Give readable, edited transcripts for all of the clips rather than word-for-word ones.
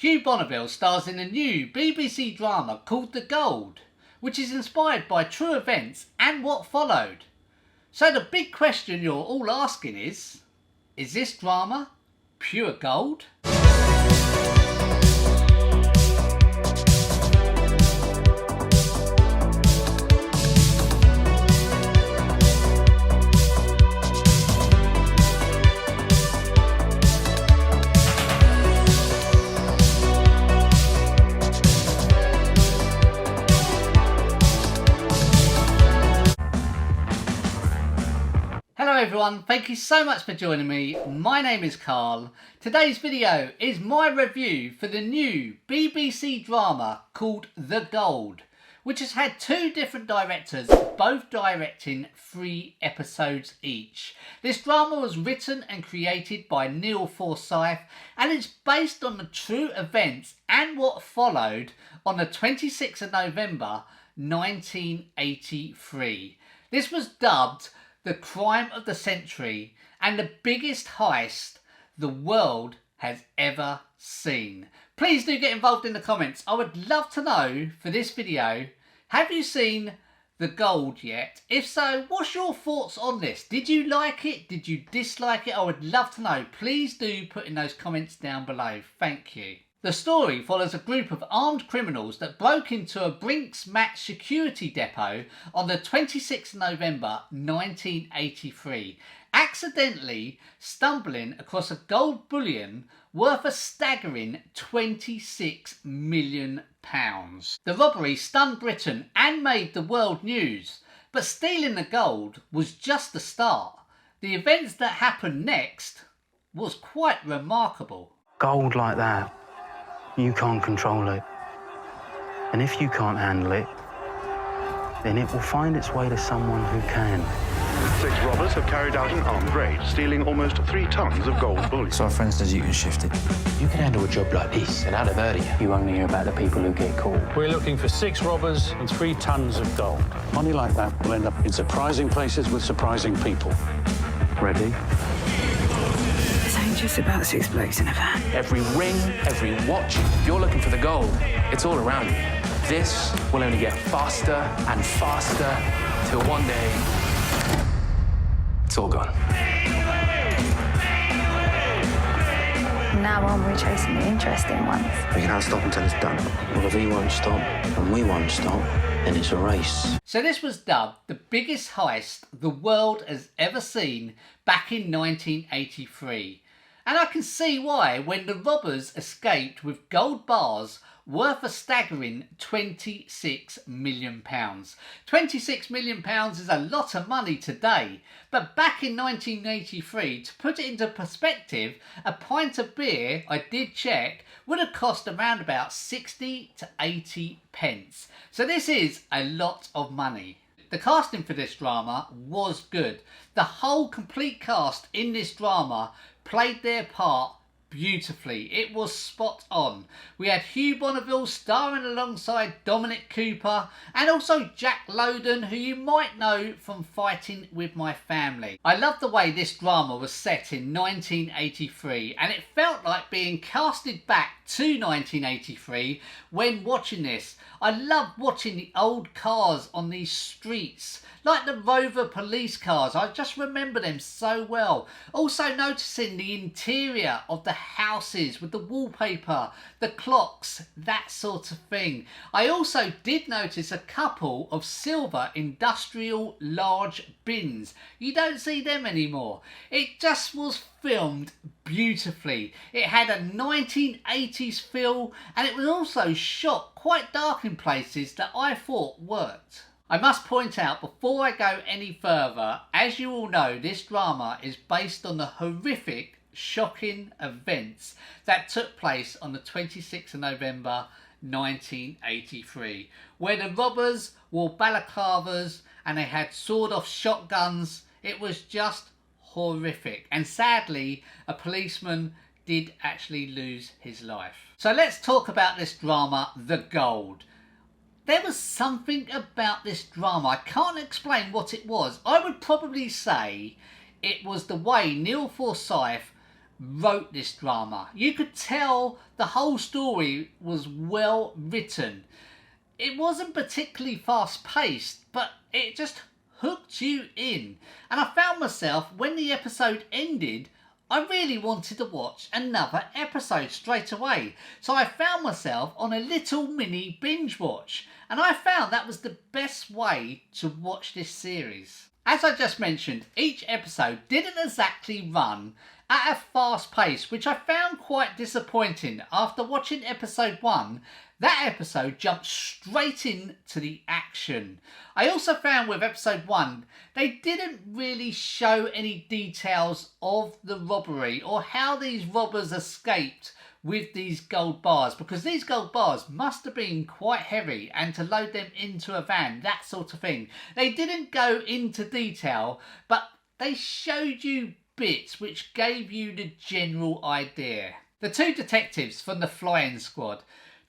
Hugh Bonneville stars in a new BBC drama called The Gold, which is inspired by true events and what followed. So the big question you're all asking is this drama pure gold? Hello everyone, thank you so much for joining me. My name is Carl. Today's video is my review for the new BBC drama called The Gold, which has had two different directors, both directing 3 episodes each. This drama was written and created by Neil Forsyth and it's based on the true events and what followed on the 26th of November 1983. This was dubbed the crime of the century and the biggest heist the world has ever seen. Please do get involved in the comments. I would love to know for this video, have you seen The Gold yet? If so, what's your thoughts on this? Did you like it? Did you dislike it? I would love to know. Please do put in those comments down below. Thank you. The story follows a group of armed criminals that broke into a Brinks Match security depot on the 26th of November 1983, accidentally stumbling across a gold bullion worth a staggering £26 million. The robbery stunned Britain and made the world news, but stealing the gold was just the start. The events that happened next was quite remarkable. Gold like that, you can't control it. And if you can't handle it, then it will find its way to someone who can. 6 robbers have carried out an armed raid, stealing almost 3 tons of gold bullion. So our friend says you can shift it. You can handle a job like this, and I'd have heard of you. You only hear about the people who get caught. We're looking for 6 robbers and 3 tons of gold. Money like that will end up in surprising places with surprising people. Ready? This ain't just about 6 blokes in a van. Every ring, every watch, if you're looking for the gold, it's all around you. This will only get faster and faster till one day, it's all gone. Now on, we're chasing the interesting ones. We can't stop until it's done. Well, if he won't stop and we won't stop, then it's a race. So this was dubbed the biggest heist the world has ever seen back in 1983. And I can see why when the robbers escaped with gold bars worth a staggering £26 million. £26 million is a lot of money today, but back in 1983, to put it into perspective, a pint of beer, I did check, would have cost around about 60 to 80 pence. So this is a lot of money. The casting for this drama was good. The whole complete cast in this drama played their part beautifully. It was spot on. We had Hugh Bonneville starring alongside Dominic Cooper and also Jack Lowden, who you might know from Fighting With My Family. I love the way this drama was set in 1983 and it felt like being casted back to 1983 when watching this. I love watching the old cars on these streets, like the Rover police cars. I just remember them so well. Also noticing the interior of the houses with the wallpaper, the clocks, that sort of thing. I also did notice a couple of silver industrial large bins. You don't see them anymore. It just was filmed beautifully. It had a 1980s feel and it was also shot quite dark in places that I thought worked. I must point out before I go any further, as you all know, this drama is based on the horrific, shocking events that took place on the 26th of November 1983, where the robbers wore balaclavas and they had sawed-off shotguns. It was just horrific, and sadly a policeman did actually lose his life. So let's talk about this drama, The Gold. There was something about this drama, I can't explain what it was. I would probably say it was the way Neil Forsyth wrote this drama. You could tell the whole story was well written. It wasn't particularly fast paced, but it just hooked you in. And I found myself, when the episode ended, I really wanted to watch another episode straight away. So I found myself on a little mini binge watch, and I found that was the best way to watch this series. As I just mentioned, each episode didn't exactly run at a fast pace, which I found quite disappointing. After watching episode 1, that episode jumped straight into the action. I also found with episode 1, they didn't really show any details of the robbery or how these robbers escaped with these gold bars, because these gold bars must have been quite heavy, and to load them into a van, that sort of thing. They didn't go into detail, but they showed you bits which gave you the general idea. The two detectives from the flying squad,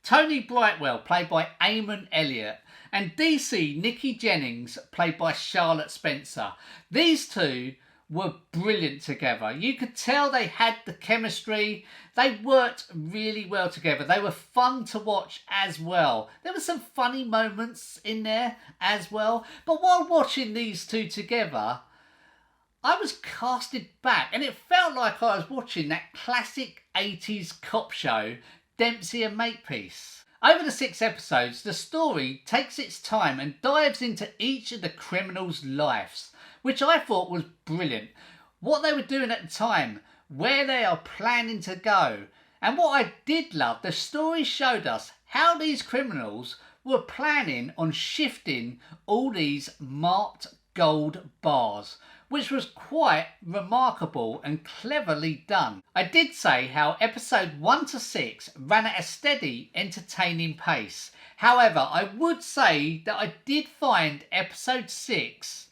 Tony Brightwell, played by Eamon Elliott, and DC Nikki Jennings, played by Charlotte Spencer. These two were brilliant together. You could tell they had the chemistry. They worked really well together. They were fun to watch as well. There were some funny moments in there as well. But while watching these two together, I was casted back, and it felt like I was watching that classic 80s cop show, Dempsey and Makepeace. Over the 6 episodes, the story takes its time and dives into each of the criminals' lives, which I thought was brilliant. What they were doing at the time, where they are planning to go. And what I did love, the story showed us how these criminals were planning on shifting all these marked gold bars, which was quite remarkable and cleverly done. I did say how episode 1 to 6 ran at a steady, entertaining pace. However, I would say that I did find episode 6,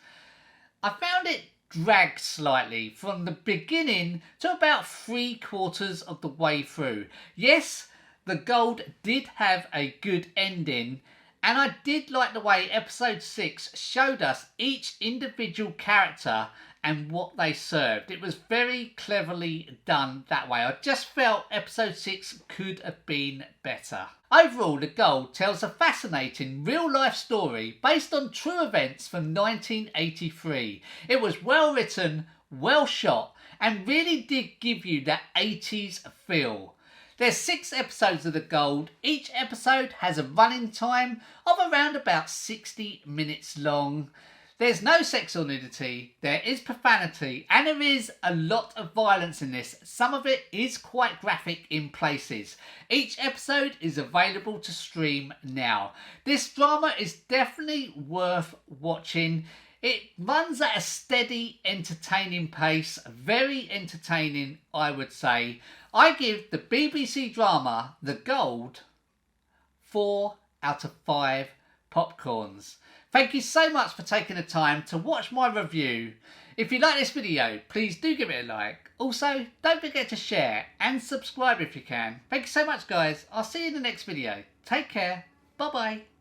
I found it dragged slightly from the beginning to about 3/4 of the way through. Yes, the gold did have a good ending, and I did like the way episode 6 showed us each individual character and what they served. It was very cleverly done that way. I just felt episode 6 could have been better. Overall, The Gold tells a fascinating real-life story based on true events from 1983. It was well written, well shot, and really did give you that 80s feel. There's 6 episodes of The Gold. Each episode has a running time of around about 60 minutes long. There's no sex or nudity, there is profanity, and there is a lot of violence in this. Some of it is quite graphic in places. Each episode is available to stream now. This drama is definitely worth watching. It runs at a steady, entertaining pace. Very entertaining, I would say. I give the BBC drama The Gold 4 out of 5 popcorns. Thank you so much for taking the time to watch my review. If you like this video, please do give it a like. Also, don't forget to share and subscribe if you can. Thank you so much, guys. I'll see you in the next video. Take care. Bye bye.